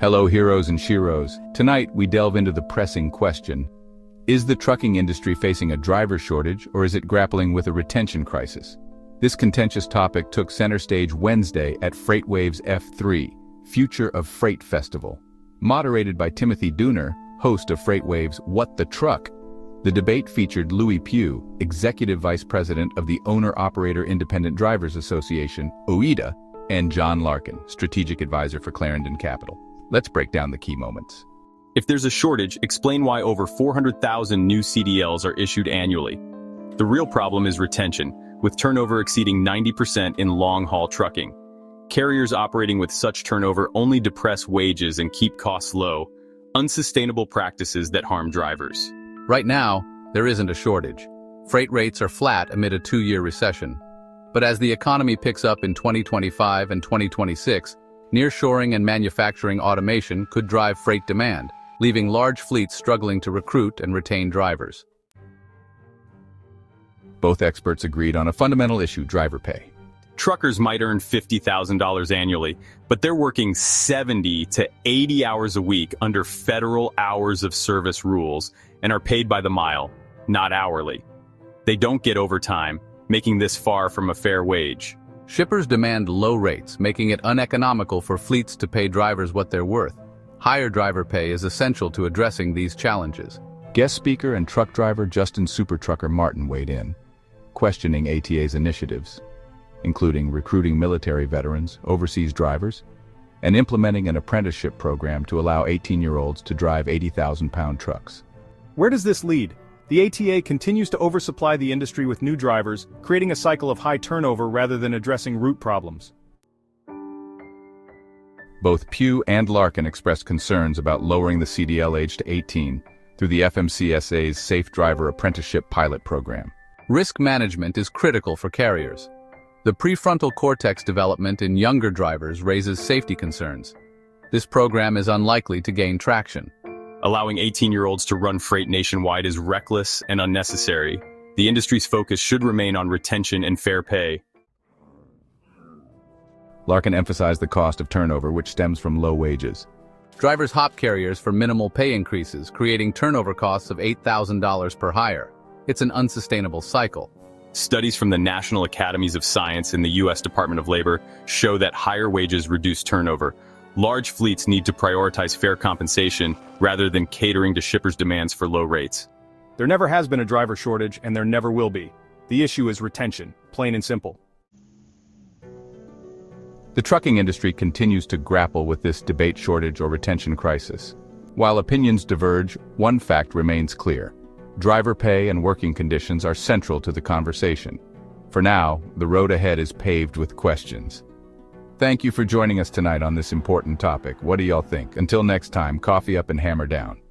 Hello heroes and sheroes. Tonight we delve into the pressing question. Is the trucking industry facing a driver shortage or is it grappling with a retention crisis? This contentious topic took center stage Wednesday at FreightWaves F3, Future of Freight Festival. Moderated by Timothy Dooner, host of FreightWaves What the Truck. The debate featured Lewie Pugh, Executive Vice President of the Owner-Operator Independent Drivers Association, OOIDA, and John Larkin, Strategic Advisor for Clarendon Capital. Let's break down the key moments. If there's a shortage, explain why over 400,000 new CDLs are issued annually. The real problem is retention, with turnover exceeding 90% in long-haul trucking. Carriers operating with such turnover only depress wages and keep costs low, unsustainable practices that harm drivers. Right now, there isn't a shortage. Freight rates are flat amid a 2-year recession. But as the economy picks up in 2025 and 2026, nearshoring and manufacturing automation could drive freight demand, leaving large fleets struggling to recruit and retain drivers. Both experts agreed on a fundamental issue: driver pay. Truckers might earn $50,000 annually, but they're working 70 to 80 hours a week under federal hours of service rules and are paid by the mile, not hourly. They don't get overtime, making this far from a fair wage. Shippers demand low rates, making it uneconomical for fleets to pay drivers what they're worth. Higher driver pay is essential to addressing these challenges. Guest speaker and truck driver Justin Super Trucker Martin weighed in, questioning ATA's initiatives, including recruiting military veterans, overseas drivers, and implementing an apprenticeship program to allow 18-year-olds to drive 80,000-pound trucks. Where does this lead? The ATA continues to oversupply the industry with new drivers, creating a cycle of high turnover rather than addressing root problems. Both Pugh and Larkin expressed concerns about lowering the CDL age to 18 through the FMCSA's Safe Driver Apprenticeship Pilot Program. Risk management is critical for carriers. The prefrontal cortex development in younger drivers raises safety concerns. This program is unlikely to gain traction. Allowing 18-year-olds to run freight nationwide is reckless and unnecessary. The industry's focus should remain on retention and fair pay. Larkin emphasized the cost of turnover, which stems from low wages. Drivers hop carriers for minimal pay increases, creating turnover costs of $8,000 per hire. It's an unsustainable cycle. Studies from the National Academies of Science and the U.S. Department of Labor show that higher wages reduce turnover. Large fleets need to prioritize fair compensation rather than catering to shippers' demands for low rates. There never has been a driver shortage, and there never will be. The issue is retention, plain and simple. The trucking industry continues to grapple with this debate: shortage or retention crisis. While opinions diverge, one fact remains clear: driver pay and working conditions are central to the conversation. For now, the road ahead is paved with questions. Thank you for joining us tonight on this important topic. What do y'all think? Until next time, coffee up and hammer down.